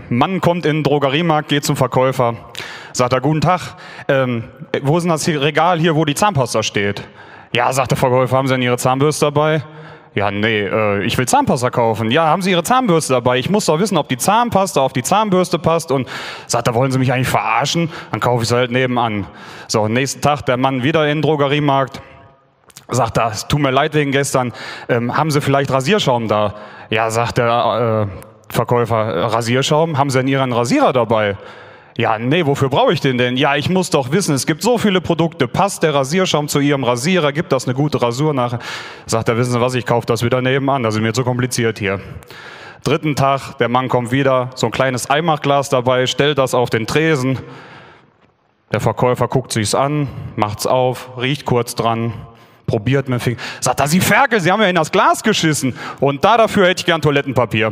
Mann kommt in den Drogeriemarkt, geht zum Verkäufer, sagt er, guten Tag, wo ist denn das Regal hier, wo die Zahnpasta steht? Ja, sagt der Verkäufer, haben Sie denn Ihre Zahnbürste dabei? Ja, nee, ich will Zahnpasta kaufen. Ja, haben Sie Ihre Zahnbürste dabei? Ich muss doch wissen, ob die Zahnpasta auf die Zahnbürste passt. Und sagt, da wollen Sie mich eigentlich verarschen? Dann kaufe ich sie halt nebenan. So, nächsten Tag der Mann wieder in den Drogeriemarkt. Sagt er, es tut mir leid wegen gestern, haben Sie vielleicht Rasierschaum da? Ja, sagt der Verkäufer, Rasierschaum? Haben Sie denn Ihren Rasierer dabei? Ja, nee, wofür brauche ich den denn? Ja, ich muss doch wissen, es gibt so viele Produkte. Passt der Rasierschaum zu Ihrem Rasierer? Gibt das eine gute Rasur nachher? Sagt er, wissen Sie was, ich kaufe das wieder nebenan, das ist mir zu kompliziert hier. Dritten Tag, der Mann kommt wieder, so ein kleines Einmachglas dabei, stellt das auf den Tresen. Der Verkäufer guckt sich's an, macht's auf, riecht kurz dran, probiert mit dem Finger. Sagt er, Sie Ferkel, Sie haben ja in das Glas geschissen. Und dafür hätte ich gern Toilettenpapier.